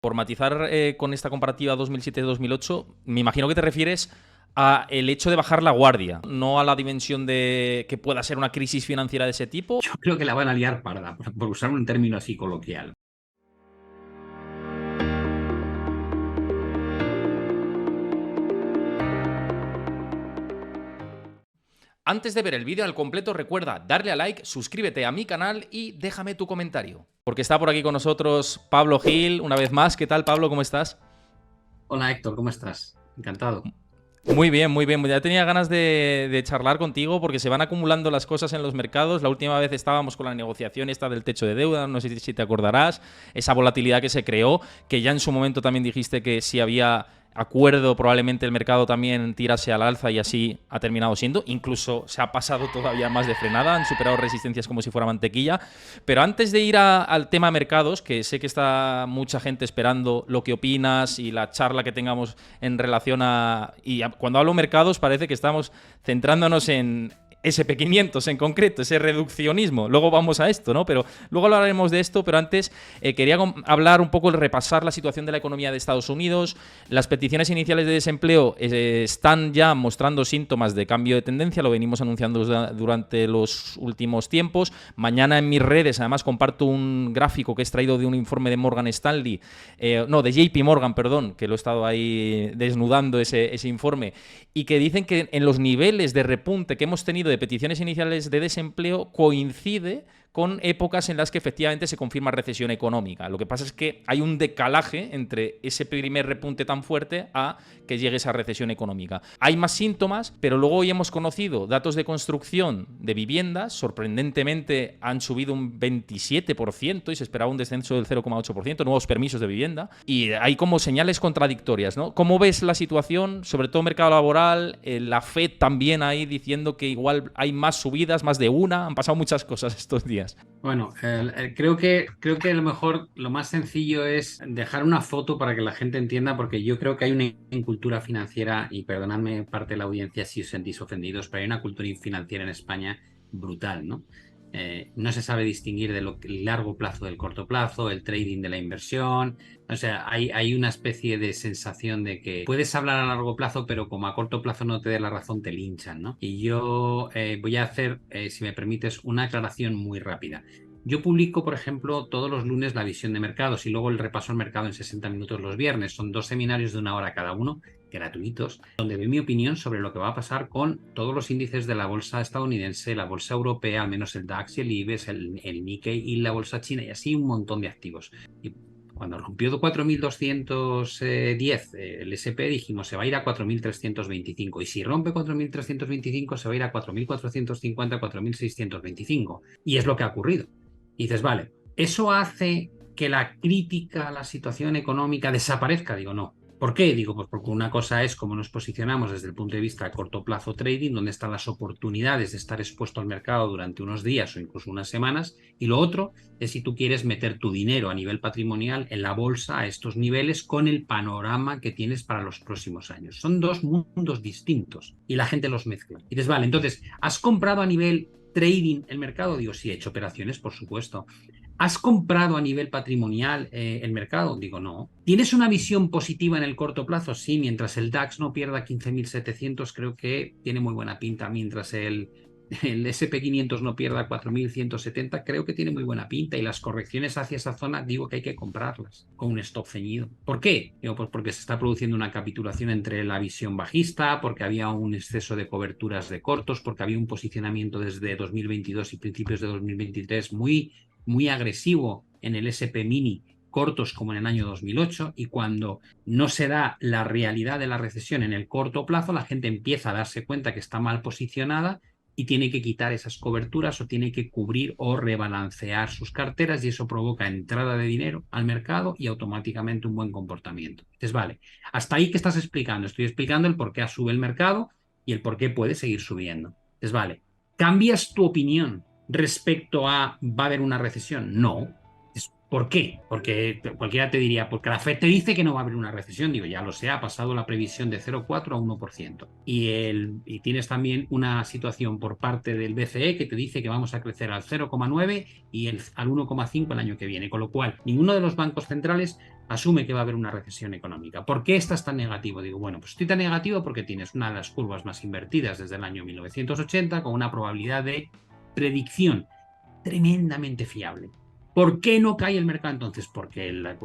Por matizar con esta comparativa 2007-2008, me imagino que te refieres a el hecho de bajar la guardia, no a la dimensión de que pueda ser una crisis financiera de ese tipo. Yo creo que la van a liar parda, por usar un término así coloquial. Antes de ver el vídeo al completo, recuerda darle a like, suscríbete a mi canal y déjame tu comentario. Porque está por aquí con nosotros Pablo Gil, una vez más. ¿Qué tal, Pablo? ¿Cómo estás? Hola Héctor, ¿cómo estás? Encantado. Muy bien, muy bien. Ya tenía ganas de charlar contigo porque se van acumulando las cosas en los mercados. La última vez estábamos con la negociación esta del techo de deuda, no sé si te acordarás, esa volatilidad que se creó, que ya en su momento también dijiste que si había acuerdo probablemente el mercado también tirase al alza y así ha terminado siendo. Incluso se ha pasado todavía más de frenada, han superado resistencias como si fuera mantequilla. Pero antes de ir al tema mercados, que sé que está mucha gente esperando lo que opinas y la charla que tengamos en relación cuando hablo mercados parece que estamos centrándonos en SP500 en concreto, ese reduccionismo. Luego vamos a esto, ¿no? Pero luego hablaremos de esto, pero antes quería hablar un poco, repasar la situación de la economía de Estados Unidos. Las peticiones iniciales de desempleo están ya mostrando síntomas de cambio de tendencia, lo venimos anunciando durante los últimos tiempos. Mañana en mis redes, además, comparto un gráfico que he extraído de un informe de Morgan Stanley, de JP Morgan, perdón, que lo he estado ahí desnudando ese informe, y que dicen que en los niveles de repunte que hemos tenido de peticiones iniciales de desempleo coincide con épocas en las que efectivamente se confirma recesión económica. Lo que pasa es que hay un decalaje entre ese primer repunte tan fuerte a que llegue esa recesión económica. Hay más síntomas, pero luego hoy hemos conocido datos de construcción de viviendas, sorprendentemente han subido un 27% y se esperaba un descenso del 0,8%, nuevos permisos de vivienda, y hay como señales contradictorias, ¿no? ¿Cómo ves la situación, sobre todo mercado laboral, la FED también ahí diciendo que igual hay más subidas, más de una, han pasado muchas cosas estos días? Bueno, creo que a lo mejor lo más sencillo es dejar una foto para que la gente entienda, porque yo creo que hay una incultura financiera, y perdonadme parte de la audiencia si os sentís ofendidos, pero hay una cultura financiera en España brutal, ¿no? No se sabe distinguir de el largo plazo del corto plazo, el trading de la inversión. O sea, hay una especie de sensación de que puedes hablar a largo plazo, pero como a corto plazo no te dé la razón, te linchan, ¿no? Y yo voy a hacer, si me permites, una aclaración muy rápida. Yo publico, por ejemplo, todos los lunes la visión de mercados y luego el repaso al mercado en 60 minutos los viernes. Son 2 seminarios de 1 hora cada uno, gratuitos, donde doy mi opinión sobre lo que va a pasar con todos los índices de la bolsa estadounidense, la bolsa europea, al menos el DAX y el IBEX, el Nikkei y la bolsa china, y así un montón de activos. Y cuando rompió 4.210 el SP, dijimos se va a ir a 4.325, y si rompe 4.325 se va a ir a 4.450, 4.625, y es lo que ha ocurrido. Y dices, vale, ¿eso hace que la crítica a la situación económica desaparezca? Digo, no. ¿Por qué? Digo, pues porque una cosa es cómo nos posicionamos desde el punto de vista de corto plazo trading, donde están las oportunidades de estar expuesto al mercado durante unos días o incluso unas semanas, y lo otro es si tú quieres meter tu dinero a nivel patrimonial en la bolsa a estos niveles con el panorama que tienes para los próximos años. Son dos mundos distintos y la gente los mezcla. Y dices, vale, entonces, ¿has comprado a nivel trading el mercado? Digo, sí, he hecho operaciones, por supuesto. ¿Has comprado a nivel patrimonial el mercado? Digo, no. ¿Tienes una visión positiva en el corto plazo? Sí, mientras el DAX no pierda 15.700, creo que tiene muy buena pinta. Mientras el SP500 no pierda 4.170, creo que tiene muy buena pinta. Y las correcciones hacia esa zona, digo que hay que comprarlas con un stop ceñido. ¿Por qué? Digo, pues porque se está produciendo una capitulación entre la visión bajista, porque había un exceso de coberturas de cortos, porque había un posicionamiento desde 2022 y principios de 2023 muy agresivo en el SP mini, cortos como en el año 2008, y cuando no se da la realidad de la recesión en el corto plazo, la gente empieza a darse cuenta que está mal posicionada y tiene que quitar esas coberturas o tiene que cubrir o rebalancear sus carteras, y eso provoca entrada de dinero al mercado y automáticamente un buen comportamiento. Entonces, vale, hasta ahí, ¿qué estás explicando? Estoy explicando el por qué sube el mercado y el por qué puede seguir subiendo. Entonces, vale, ¿cambias tu opinión respecto a va a haber una recesión? No. ¿Por qué? Porque cualquiera te diría, porque la FED te dice que no va a haber una recesión. Digo, ya lo sé, ha pasado la previsión de 0,4 a 1%. Y tienes también una situación por parte del BCE que te dice que vamos a crecer al 0,9 y al 1,5 el año que viene. Con lo cual, ninguno de los bancos centrales asume que va a haber una recesión económica. ¿Por qué estás tan negativo? Digo, bueno, pues estoy tan negativo porque tienes una de las curvas más invertidas desde el año 1980 con una probabilidad de predicción tremendamente fiable. ¿Por qué no cae el mercado entonces? Porque la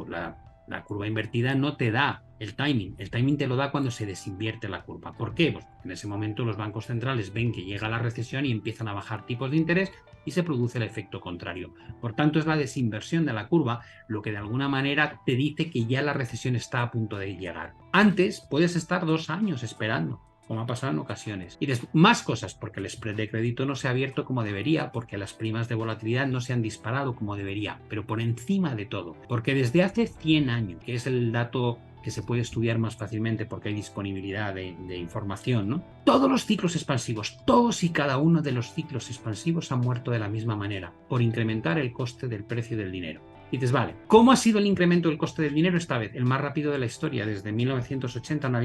curva invertida no te da el timing. El timing te lo da cuando se desinvierte la curva. ¿Por qué? Pues en ese momento los bancos centrales ven que llega la recesión y empiezan a bajar tipos de interés y se produce el efecto contrario. Por tanto, es la desinversión de la curva lo que de alguna manera te dice que ya la recesión está a punto de llegar. Antes puedes estar 2 años esperando, como ha pasado en ocasiones. Y más cosas, porque el spread de crédito no se ha abierto como debería, porque las primas de volatilidad no se han disparado como debería, pero por encima de todo, porque desde hace 100 años, que es el dato que se puede estudiar más fácilmente porque hay disponibilidad de información, ¿no? Todos los ciclos expansivos, todos y cada uno de los ciclos expansivos han muerto de la misma manera, por incrementar el coste del precio del dinero. Y dices, vale, ¿cómo ha sido el incremento del coste del dinero esta vez? El más rápido de la historia. Desde 1980 no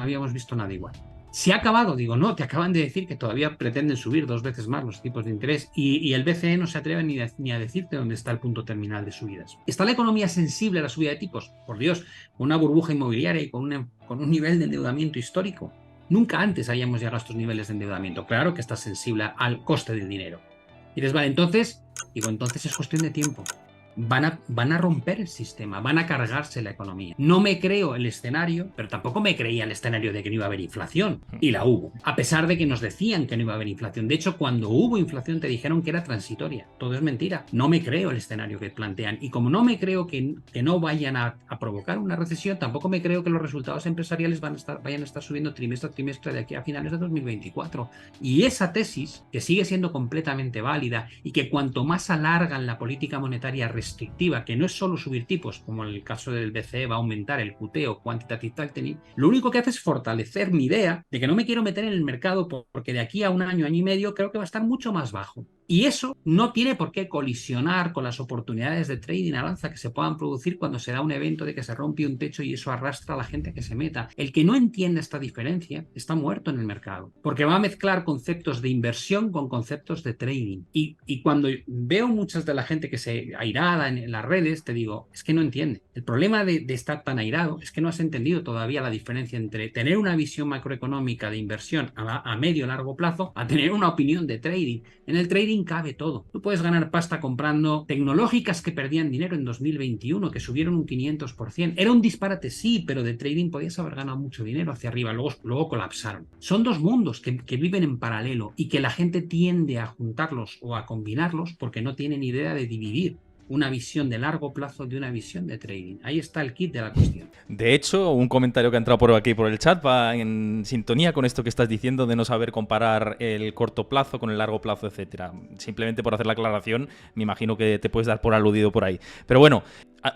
habíamos visto nada igual. ¿Se ha acabado? Digo, no, te acaban de decir que todavía pretenden subir 2 veces más los tipos de interés y el BCE no se atreve ni a decirte dónde está el punto terminal de subidas. ¿Está la economía sensible a la subida de tipos? Por Dios, una burbuja inmobiliaria y con un nivel de endeudamiento histórico. Nunca antes hayamos llegado a estos niveles de endeudamiento. Claro que está sensible al coste del dinero. Y dices, vale, entonces es cuestión de tiempo. Van a romper el sistema, van a cargarse la economía. No me creo el escenario, pero tampoco me creía el escenario de que no iba a haber inflación. Y la hubo. A pesar de que nos decían que no iba a haber inflación. De hecho, cuando hubo inflación te dijeron que era transitoria. Todo es mentira. No me creo el escenario que plantean. Y como no me creo que no vayan a provocar una recesión, tampoco me creo que los resultados empresariales vayan a estar subiendo trimestre a trimestre de aquí a finales de 2024. Y esa tesis, que sigue siendo completamente válida y que cuanto más alargan la política monetaria restrictiva, que no es solo subir tipos, como en el caso del BCE va a aumentar el QT o Quantitative Tightening, lo único que hace es fortalecer mi idea de que no me quiero meter en el mercado porque de aquí a un año, año y medio, creo que va a estar mucho más bajo. Y eso no tiene por qué colisionar con las oportunidades de trading al alza que se puedan producir cuando se da un evento de que se rompe un techo y eso arrastra a la gente a que se meta. El que no entiende esta diferencia está muerto en el mercado, porque va a mezclar conceptos de inversión con conceptos de trading. Y cuando veo muchas de la gente que se airada en las redes, te digo, es que no entiende. El problema de estar tan airado es que no has entendido todavía la diferencia entre tener una visión macroeconómica de inversión a medio o largo plazo a tener una opinión de trading. En el trading cabe todo. Tú puedes ganar pasta comprando tecnológicas que perdían dinero en 2021, que subieron un 500%. Era un disparate, sí, pero de trading podías haber ganado mucho dinero hacia arriba, luego colapsaron. Son dos mundos que viven en paralelo y que la gente tiende a juntarlos o a combinarlos porque no tienen idea de dividir una visión de largo plazo de una visión de trading. Ahí está el kit de la cuestión. De hecho, un comentario que ha entrado por aquí por el chat va en sintonía con esto que estás diciendo de no saber comparar el corto plazo con el largo plazo, etcétera. Simplemente por hacer la aclaración, me imagino que te puedes dar por aludido por ahí. Pero bueno,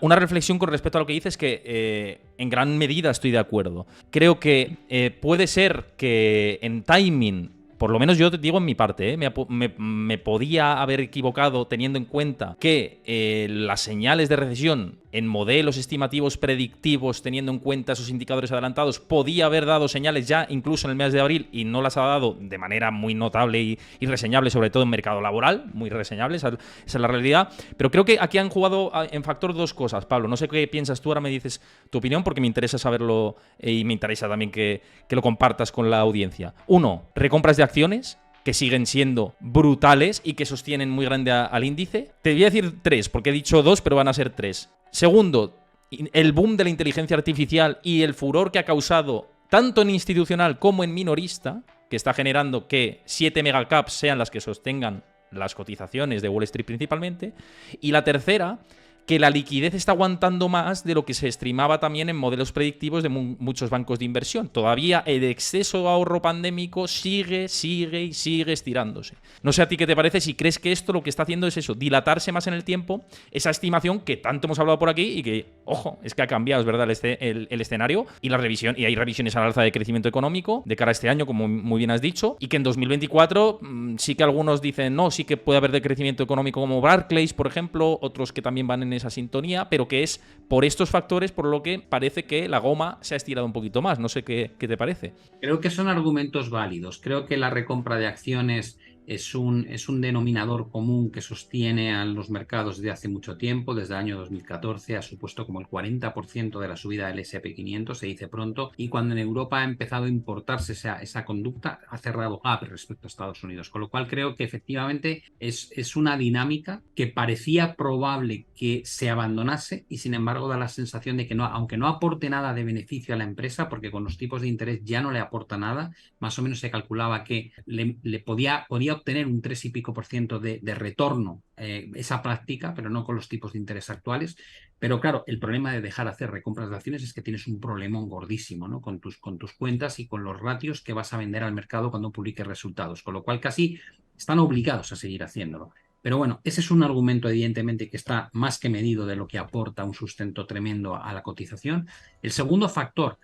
una reflexión con respecto a lo que dices que en gran medida estoy de acuerdo. Creo que puede ser que en timing, por lo menos yo te digo en mi parte, me podía haber equivocado teniendo en cuenta que las señales de recesión en modelos estimativos predictivos, teniendo en cuenta esos indicadores adelantados, podía haber dado señales ya incluso en el mes de abril y no las ha dado de manera muy notable y reseñable, sobre todo en mercado laboral, muy reseñable, esa es la realidad. Pero creo que aquí han jugado en factor dos cosas, Pablo. No sé qué piensas tú, ahora me dices tu opinión porque me interesa saberlo y me interesa también que lo compartas con la audiencia. Uno, recompras de acciones que siguen siendo brutales y que sostienen muy grande al índice. Te voy a decir 3, porque he dicho 2, pero van a ser 3. Segundo, el boom de la inteligencia artificial y el furor que ha causado tanto en institucional como en minorista, que está generando que 7 megacaps sean las que sostengan las cotizaciones de Wall Street principalmente. Y la tercera, que la liquidez está aguantando más de lo que se estimaba también en modelos predictivos de muchos bancos de inversión. Todavía el exceso de ahorro pandémico sigue estirándose. No sé a ti qué te parece, si crees que esto lo que está haciendo es eso, dilatarse más en el tiempo, esa estimación que tanto hemos hablado por aquí y que, ojo, es que ha cambiado, es verdad, el escenario y la revisión, y hay revisiones al alza de crecimiento económico de cara a este año, como muy bien has dicho, y que en 2024 sí que algunos dicen, no, sí que puede haber decrecimiento económico como Barclays, por ejemplo, otros que también van en esa sintonía, pero que es por estos factores por lo que parece que la goma se ha estirado un poquito más. No sé qué te parece. Creo que son argumentos válidos. Creo que la recompra de acciones es un denominador común que sostiene a los mercados desde hace mucho tiempo. Desde el año 2014 ha supuesto como el 40% de la subida del S&P 500, se dice pronto, y cuando en Europa ha empezado a importarse esa conducta, ha cerrado gap respecto a Estados Unidos. Con lo cual creo que efectivamente es una dinámica que parecía probable que se abandonase y sin embargo da la sensación de que no, aunque no aporte nada de beneficio a la empresa, porque con los tipos de interés ya no le aporta nada, más o menos se calculaba que le podía obtener un 3 y pico por ciento de retorno esa práctica, pero no con los tipos de interés actuales. Pero claro, el problema de dejar de hacer recompras de acciones es que tienes un problemón gordísimo, ¿no? Con tus cuentas y con los ratios que vas a vender al mercado cuando publiques resultados, con lo cual casi están obligados a seguir haciéndolo. Pero bueno, ese es un argumento evidentemente que está más que medido de lo que aporta un sustento tremendo a la cotización. El segundo factor,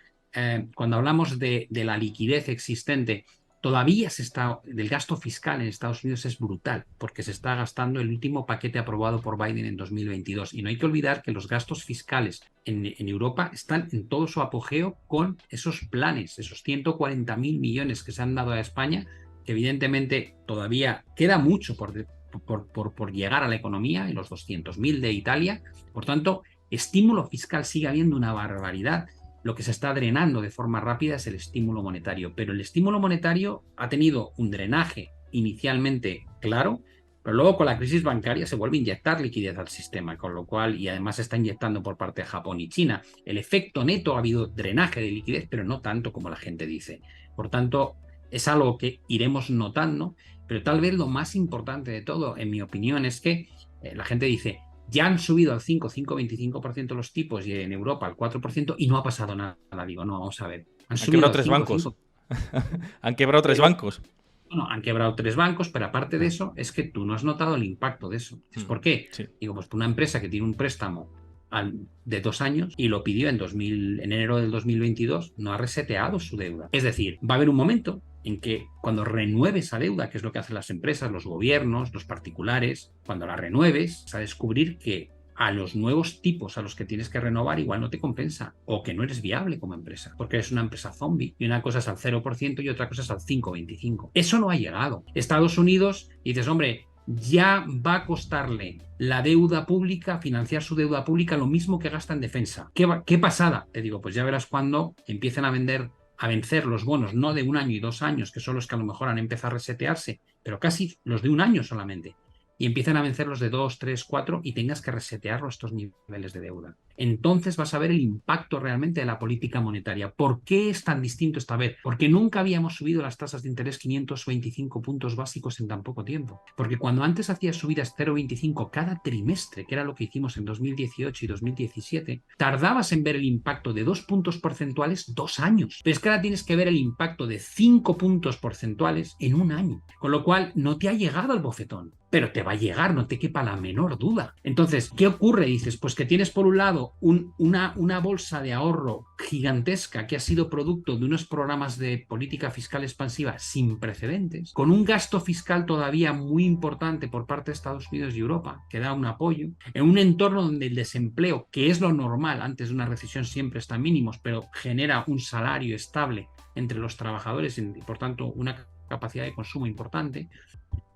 cuando hablamos de la liquidez existente, todavía del gasto fiscal en Estados Unidos es brutal, porque se está gastando el último paquete aprobado por Biden en 2022. Y no hay que olvidar que los gastos fiscales en Europa están en todo su apogeo con esos planes, esos 140.000 millones que se han dado a España, que evidentemente todavía queda mucho por llegar a la economía, en los 200.000 de Italia. Por tanto, estímulo fiscal sigue habiendo una barbaridad. Lo que se está drenando de forma rápida es el estímulo monetario, pero el estímulo monetario ha tenido un drenaje inicialmente claro, pero luego con la crisis bancaria se vuelve a inyectar liquidez al sistema, con lo cual, y además se está inyectando por parte de Japón y China. El efecto neto, ha habido drenaje de liquidez, pero no tanto como la gente dice. Por tanto, es algo que iremos notando, pero tal vez lo más importante de todo, en mi opinión, es que la gente dice, ya han subido al 5,25% los tipos y en Europa al 4% y no ha pasado nada. Digo, no, vamos a ver. Han quebrado tres bancos. Han quebrado tres bancos. Bueno, han quebrado tres bancos, pero aparte de eso, es que tú no has notado el impacto de eso. ¿Por qué? Sí. Digo, pues una empresa que tiene un préstamo de 2 años y lo pidió en enero del 2022, no ha reseteado su deuda. Es decir, va a haber un momento en que cuando renueves esa deuda, que es lo que hacen las empresas, los gobiernos, los particulares, cuando la renueves, vas a descubrir que a los nuevos tipos a los que tienes que renovar igual no te compensa o que no eres viable como empresa, porque eres una empresa zombie y una cosa es al 0% y otra cosa es al 5,25%. Eso no ha llegado. Estados Unidos, dices, hombre, ya va a costarle la deuda pública, financiar su deuda pública, lo mismo que gasta en defensa. ¿Qué pasada? Te digo, pues ya verás cuando empiecen a vencer los bonos, no de 1 año y 2 años, que son los que a lo mejor han empezado a resetearse, pero casi los de 1 año solamente, y empiezan a vencer los de 2, 3, 4 y tengas que resetearlo estos niveles de deuda. Entonces vas a ver el impacto realmente de la política monetaria. ¿Por qué es tan distinto esta vez? Porque nunca habíamos subido las tasas de interés 525 puntos básicos en tan poco tiempo. Porque cuando antes hacías subidas 0,25 cada trimestre, que era lo que hicimos en 2018 y 2017, tardabas en ver el impacto de 2 puntos porcentuales 2 años. Pero es que ahora tienes que ver el impacto de 5 puntos porcentuales en 1 año. Con lo cual no te ha llegado el bofetón, pero te va a llegar, no te quepa la menor duda. Entonces, ¿qué ocurre? Dices, pues que tienes por un lado una bolsa de ahorro gigantesca que ha sido producto de unos programas de política fiscal expansiva sin precedentes, con un gasto fiscal todavía muy importante por parte de Estados Unidos y Europa, que da un apoyo, en un entorno donde el desempleo, que es lo normal, antes de una recesión siempre está en mínimos, pero genera un salario estable entre los trabajadores y por tanto una capacidad de consumo importante.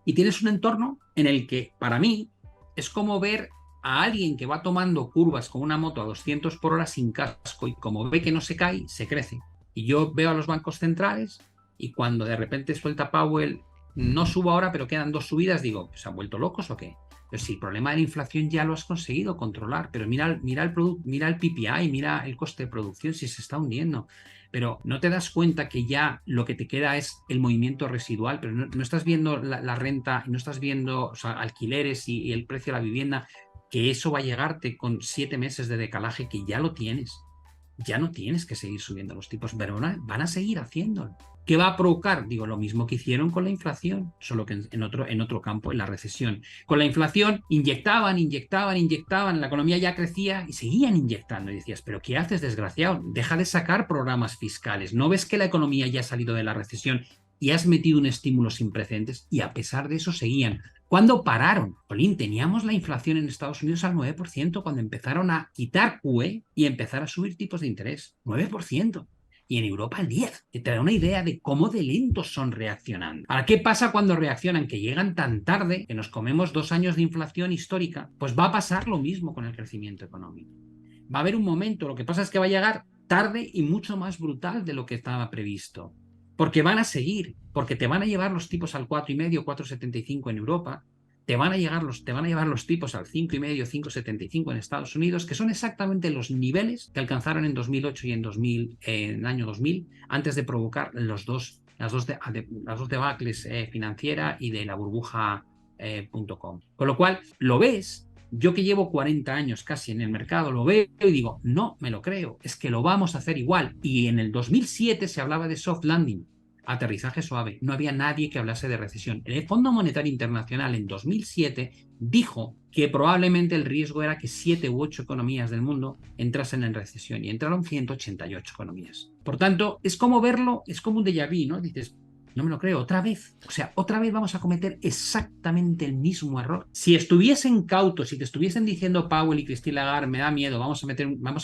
Y tienes un entorno en el que, para mí, es como ver a alguien que va tomando curvas con una moto a 200 por hora sin casco y como ve que no se cae, se crece. Y yo veo a los bancos centrales y cuando de repente suelta Powell, no subo ahora, pero quedan 2 subidas, digo, ¿se han vuelto locos o qué? Pero si el problema de la inflación ya lo has conseguido controlar, pero mira el PPI, mira el coste de producción, si se está hundiendo. Pero no te das cuenta que ya lo que te queda es el movimiento residual, pero no estás viendo la renta, no estás viendo, o sea, alquileres y el precio de la vivienda, que eso va a llegarte con 7 meses de decalaje que ya lo tienes. Ya no tienes que seguir subiendo los tipos, pero van a seguir haciéndolo. ¿Qué va a provocar? Digo, lo mismo que hicieron con la inflación, solo que en otro campo, en la recesión. Con la inflación inyectaban, la economía ya crecía y seguían inyectando. Y decías, ¿pero qué haces, desgraciado? Deja de sacar programas fiscales. ¿No ves que la economía ya ha salido de la recesión y has metido un estímulo sin precedentes? Y a pesar de eso seguían. ¿Cuándo pararon? Jolín, teníamos la inflación en Estados Unidos al 9% cuando empezaron a quitar QE y empezar a subir tipos de interés. 9%. y en Europa el 10. Te da una idea de cómo de lentos son reaccionando. Ahora, ¿qué pasa cuando reaccionan? Que llegan tan tarde que nos comemos 2 años de inflación histórica. Pues va a pasar lo mismo con el crecimiento económico. Va a haber un momento, lo que pasa es que va a llegar tarde y mucho más brutal de lo que estaba previsto. Porque van a seguir, porque te van a llevar los tipos al 4,5, 4,75 en Europa, te van a llevar los tipos al 5,5, 5,75 en Estados Unidos, que son exactamente los niveles que alcanzaron en 2008 y en el año 2000, antes de provocar las dos debacles financiera y de la burbuja.com. Con lo cual, lo ves. Yo que llevo 40 años casi en el mercado, lo veo y digo, no me lo creo, es que lo vamos a hacer igual. Y en el 2007 se hablaba de soft landing, aterrizaje suave. No había nadie que hablase de recesión. El Fondo Monetario Internacional en 2007 dijo que probablemente el riesgo era que 7 u 8 economías del mundo entrasen en recesión y entraron 188 economías. Por tanto, es como verlo, es como un déjà vu, ¿no? Dices, no me lo creo, otra vez. O sea, otra vez vamos a cometer exactamente el mismo error. Si estuviesen cautos, si te estuviesen diciendo Powell y Christine Lagarde, me da miedo, vamos a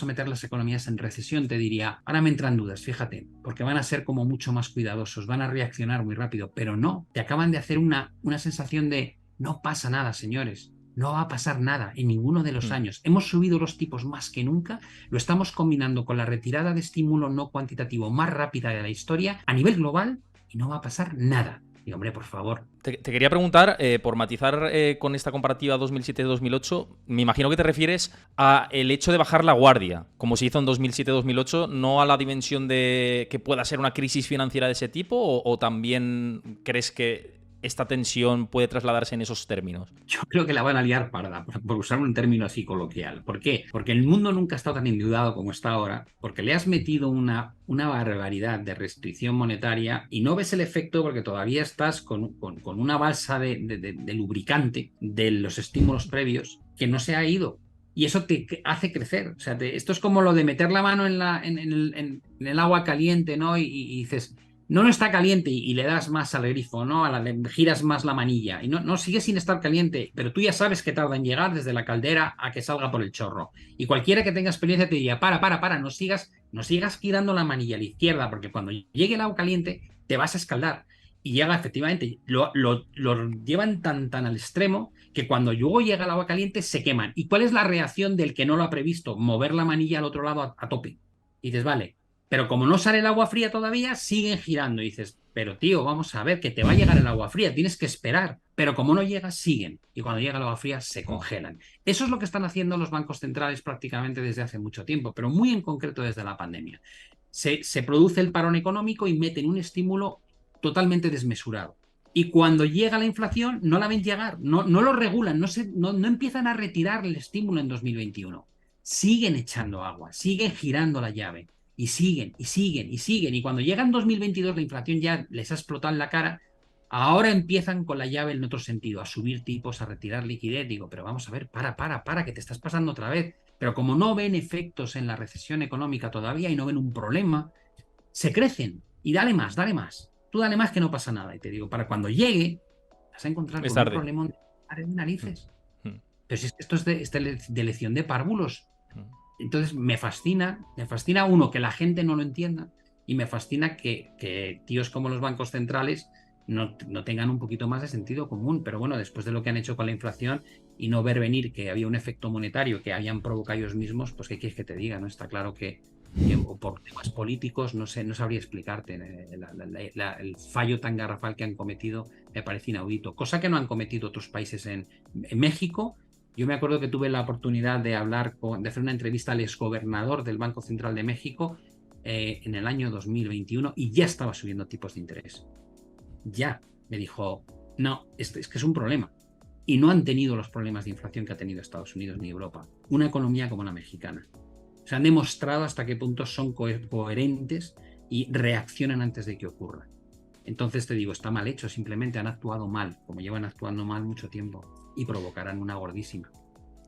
meter las economías en recesión, te diría, ahora me entran dudas, fíjate, porque van a ser como mucho más cuidadosos, van a reaccionar muy rápido, pero no, te acaban de hacer una sensación de no pasa nada, señores. No va a pasar nada en ninguno de los años. Hemos subido los tipos más que nunca, lo estamos combinando con la retirada de estímulo no cuantitativo más rápida de la historia a nivel global y no va a pasar nada. Y hombre, por favor. Te quería preguntar, por matizar con esta comparativa 2007-2008, me imagino que te refieres a el hecho de bajar la guardia, como se hizo en 2007-2008, no a la dimensión de que pueda ser una crisis financiera de ese tipo, o también crees que esta tensión puede trasladarse en esos términos. Yo creo que la van a liar parda, por usar un término así coloquial. ¿Por qué? Porque el mundo nunca ha estado tan endeudado como está ahora, porque le has metido una barbaridad de restricción monetaria y no ves el efecto porque todavía estás con una balsa de lubricante de los estímulos previos que no se ha ido. Y eso te hace crecer. O sea, esto es como lo de meter la mano en el agua caliente, ¿no? Y dices, no está caliente y le das más al grifo, ¿no? Le giras más la manilla y no sigue sin estar caliente, pero tú ya sabes que tarda en llegar desde la caldera a que salga por el chorro. Y cualquiera que tenga experiencia te diría, para, no sigas girando la manilla a la izquierda, porque cuando llegue el agua caliente te vas a escaldar. Y llega efectivamente, lo llevan tan al extremo que cuando luego llega el agua caliente se queman. ¿Y cuál es la reacción del que no lo ha previsto? Mover la manilla al otro lado a tope. Y dices, vale, pero como no sale el agua fría todavía, siguen girando. Y dices, pero tío, vamos a ver, que te va a llegar el agua fría, tienes que esperar. Pero como no llega, siguen. Y cuando llega el agua fría, se congelan. Eso es lo que están haciendo los bancos centrales prácticamente desde hace mucho tiempo, pero muy en concreto desde la pandemia. Se produce el parón económico y meten un estímulo totalmente desmesurado. Y cuando llega la inflación, no la ven llegar, no lo regulan, no empiezan a retirar el estímulo en 2021. Siguen echando agua, siguen girando la llave. Y siguen. Y cuando llega en 2022 la inflación ya les ha explotado en la cara, ahora empiezan con la llave en otro sentido, a subir tipos, a retirar liquidez. Digo, pero vamos a ver, para, que te estás pasando otra vez. Pero como no ven efectos en la recesión económica todavía y no ven un problema, se crecen. Y dale más. Tú dale más que no pasa nada. Y te digo, para cuando llegue, vas a encontrar con un problema de narices. Pero si es que esto es de lección de párvulos. Entonces me fascina uno, que la gente no lo entienda, y me fascina que tíos como los bancos centrales no tengan un poquito más de sentido común. Pero bueno, después de lo que han hecho con la inflación y no ver venir que había un efecto monetario que habían provocado ellos mismos, pues ¿qué quieres que te diga? ¿No? Está claro que por temas políticos no sabría explicarte. El fallo tan garrafal que han cometido me parece inaudito, cosa que no han cometido otros países. En México, yo me acuerdo que tuve la oportunidad de hacer una entrevista al exgobernador del Banco Central de México en el año 2021 y ya estaba subiendo tipos de interés. Ya me dijo, no, es que es un problema. Y no han tenido los problemas de inflación que ha tenido Estados Unidos ni Europa. Una economía como la mexicana. Se han demostrado hasta qué punto son coherentes y reaccionan antes de que ocurra. Entonces te digo, está mal hecho, simplemente han actuado mal, como llevan actuando mal mucho tiempo, y provocarán una gordísima.